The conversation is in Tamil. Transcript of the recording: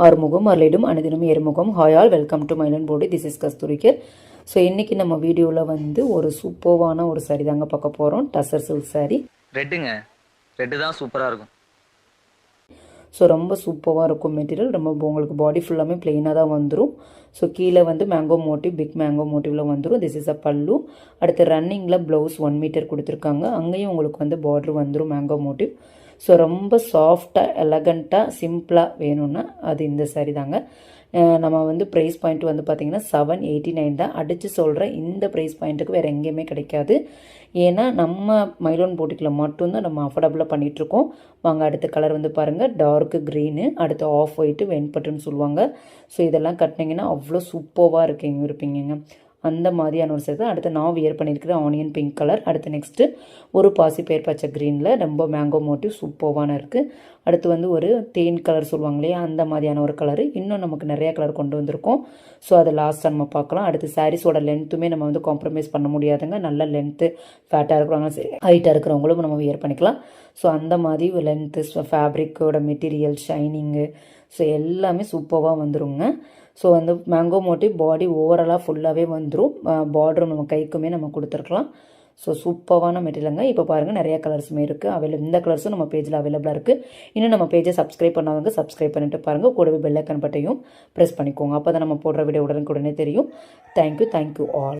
ஆறுமுகம் அருளிடும் அனுதினம் ஏறுமுகம். ஹாய் ஆல், வெல்கம் டு மைலன் போடி. திஸ் இஸ் கஸ்தூரிக்கர். ஸோ இன்றைக்கி நம்ம வீடியோவில் வந்து ஒரு சூப்பர்வான ஒரு சாரி தாங்க பார்க்க போகிறோம். டசர் சில்க் சாரி. ரெட்டுங்க, ரெட்டு தான் சூப்பராக இருக்கும். ஸோ ரொம்ப சூப்பராக இருக்கும் மெட்டீரியல். ரொம்ப உங்களுக்கு பாடி ஃபுல்லாமே பிளெயினாக தான் வந்துடும். ஸோ கீழே வந்து மேங்கோ மோட்டிவ், பிக் மேங்கோ மோட்டிவில் வந்துடும். திஸ் இஸ் அ பல்லு. அடுத்து ரன்னிங்கில் ப்ளவுஸ் 1 மீட்டர் கொடுத்துருக்காங்க. அங்கேயும் உங்களுக்கு வந்து பார்டர் வந்துடும் மேங்கோ மோட்டிவ். ஸோ ரொம்ப சாஃப்டாக, எலகண்ட்டாக, சிம்பிளாக வேணும்னா அது இந்த சாரி தாங்க. நம்ம வந்து ப்ரைஸ் பாயிண்ட் வந்து பார்த்திங்கன்னா 789 தான். அடித்து சொல்கிறேன், இந்த ப்ரைஸ் பாயிண்ட்டுக்கு வேறு எங்கேயுமே கிடைக்காது. ஏன்னா நம்ம மைலோன் போட்டிக்கில் மட்டும்தான் நம்ம அஃபோர்டபுளாக பண்ணிகிட்ருக்கோம். வாங்க அடுத்த கலர் வந்து பாருங்கள், டார்க்கு க்ரீனு, அடுத்து ஆஃப் ஒயிட்டு, வெண்பட்டுன்னு சொல்லுவாங்க. ஸோ இதெல்லாம் கட்டினீங்கன்னா அவ்வளோ சூப்பராக இருப்பீங்க. அந்த மாதிரியான ஒரு சேர்த்து. அடுத்து நான் வியர் பண்ணியிருக்கிற ஆனியன் பிங்க் கலர். அடுத்து நெக்ஸ்ட்டு ஒரு பாசி பேர் பச்சை க்ரீனில் ரொம்ப மேங்கோ மோட்டிவ் சூப்பரான இருக்குது. அடுத்து வந்து ஒரு தேன் கலர் சொல்லுவாங்க இல்லையா, அந்த மாதிரியான ஒரு கலரு. இன்னும் நமக்கு நிறையா கலர் கொண்டு வந்திருக்கோம். ஸோ அதை லாஸ்ட்டாக நம்ம பார்க்கலாம். அடுத்து சாரீஸோட லென்த்துமே நம்ம வந்து காம்ப்ரமைஸ் பண்ண முடியாதுங்க. நல்ல லென்த்து, ஃபேட்டாக இருக்கிறவங்க, ஹைட்டாக இருக்கிறவங்களும் நம்ம வியர் பண்ணிக்கலாம். ஸோ அந்த மாதிரி லென்த்து, ஃபேப்ரிக்கோட மெட்டீரியல், ஷைனிங்கு, ஸோ எல்லாமே சூப்பராக வந்துருங்க. ஸோ வந்து மேங்கோ மோட்டிவ் பாடி ஓவராலாக ஃபுல்லாகவே வந்துடும். பார்டரும் நம்ம கைக்குமே நம்ம கொடுத்துருக்கலாம். ஸோ சூப்பரான மெட்டீரியலுங்க. இப்போ பாருங்கள், நிறையா கலர்ஸுமே இருக்குது இந்த கலர்ஸும் நம்ம பேஜில் அவைலபிளாக இருக்குது. இன்னும் நம்ம பேஜை சப்ஸ்கிரைப் பண்ணாதவங்க சப்ஸ்கிரைப் பண்ணிட்டு பாருங்கள். கூடவே பெல் ஐக்கான் பட்டையும் ப்ரெஸ் பண்ணிக்கோங்க. அப்போ தான் நம்ம போடுற வீடியோ உடனே தெரியும். Thank you all.